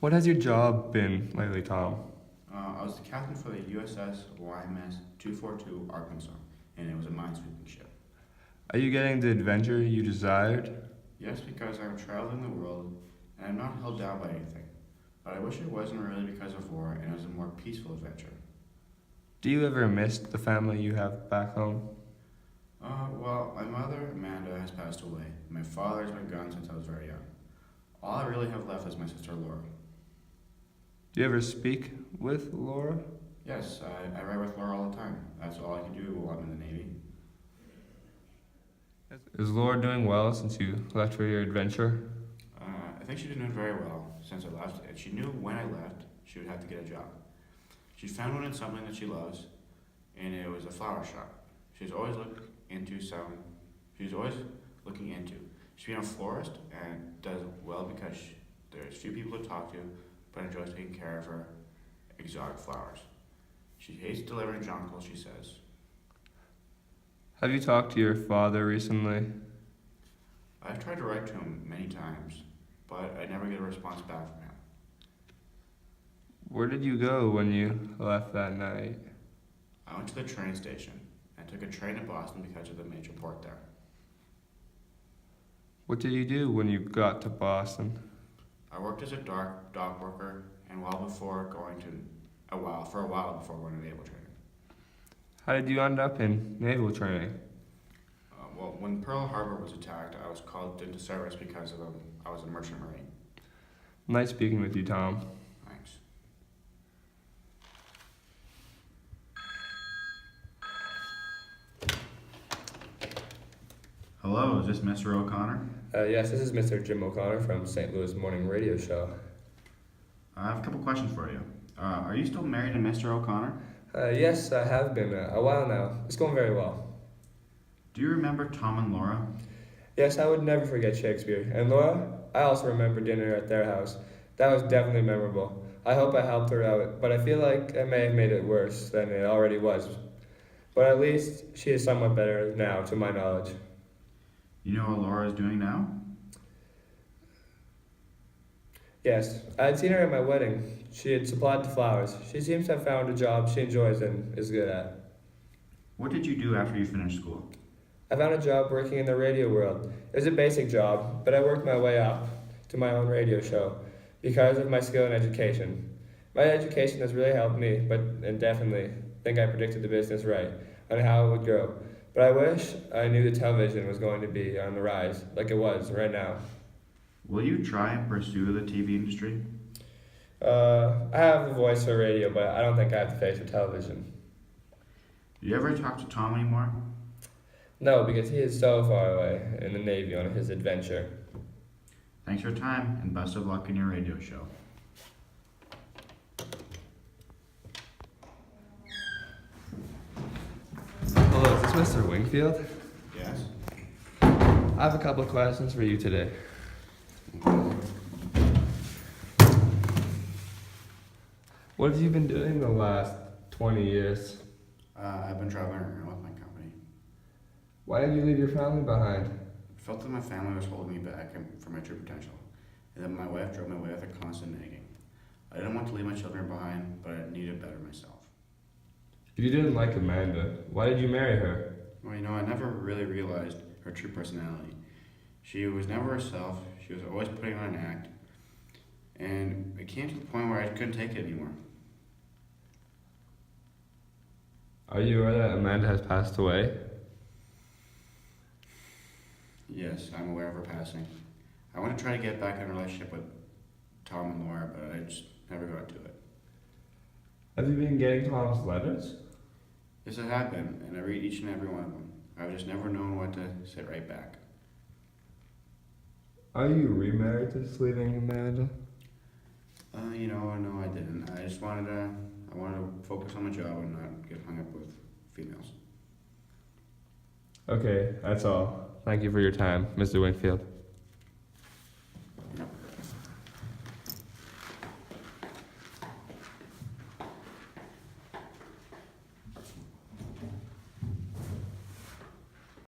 What has your job been lately, Tom? I was the captain for the USS YMS 242 Arkansas, and it was a minesweeping ship. Are you getting the adventure you desired? Yes, because I'm traveling the world, and I'm not held down by anything. But I wish it wasn't really because of war, and it was a more peaceful adventure. Do you ever miss the family you have back home? Well, my mother, Amanda, has passed away. My father has been gone since I was very young. All I really have left is my sister Laura. Do you ever speak with Laura? Yes, I ride with Laura all the time. That's all I can do while I'm in the Navy. Is Laura doing well since you left for your adventure? I think she's been doing very well since I left, and she knew when I left she would have to get a job. She found one in something that she loves, and it was a flower shop. She's always looking into. She's been a florist and does well because there's few people to talk to, but enjoys taking care of her exotic flowers. She hates delivering jonquils, she says. Have you talked to your father recently? I've tried to write to him many times, but I never get a response back from him. Where did you go when you left that night? I went to the train station and took a train to Boston because of the major port there. What did you do when you got to Boston? I worked as a dock worker and for a while before going to naval training. How did you end up in naval training? Well, when Pearl Harbor was attacked, I was called into service because I was a merchant marine. Nice speaking with you, Tom. Thanks. Hello, is this Mr. O'Connor? Yes, this is Mr. Jim O'Connor from St. Louis Morning Radio Show. I have a couple questions for you. Are you still married to Mr. O'Connor? Yes, I have been a while now. It's going very well. Do you remember Tom and Laura? Yes, I would never forget Shakespeare. And Laura, I also remember dinner at their house. That was definitely memorable. I hope I helped her out, but I feel like I may have made it worse than it already was. But at least she is somewhat better now, to my knowledge. You know what Laura is doing now? Yes, I had seen her at my wedding. She had supplied the flowers. She seems to have found a job she enjoys and is good at. What did you do after you finished school? I found a job working in the radio world. It was a basic job, but I worked my way up to my own radio show because of my skill in education. My education has really helped me, and definitely think I predicted the business right on how it would grow. But I wish I knew the television was going to be on the rise, like it was right now. Will you try and pursue the TV industry? I have the voice for radio, but I don't think I have the face for television. Do you ever talk to Tom anymore? No, because he is so far away in the Navy on his adventure. Thanks for your time, and best of luck in your radio show. Hello, is this Mr. Wingfield? Yes? I have a couple of questions for you today. What have you been doing the last 20 years? I've been traveling around with my company. Why did you leave your family behind? I felt that my family was holding me back from my true potential, and that my wife drove me away with a constant nagging. I didn't want to leave my children behind, but I needed better myself. If you didn't like Amanda, why did you marry her? Well, I never really realized her true personality. She was never herself. She was always putting on an act. And it came to the point where I couldn't take it anymore. Are you aware that Amanda has passed away? Yes, I'm aware of her passing. I want to try to get back in a relationship with Tom and Laura, but I just never got to it. Have you been getting Tom's letters? Yes, I have been, and I read each and every one of them. I've just never known what to say right back. Are you remarried since leaving Amanda? No, I didn't. I wanted to focus on my job and not get hung up with females. Okay, that's all. Thank you for your time, Mr. Wingfield.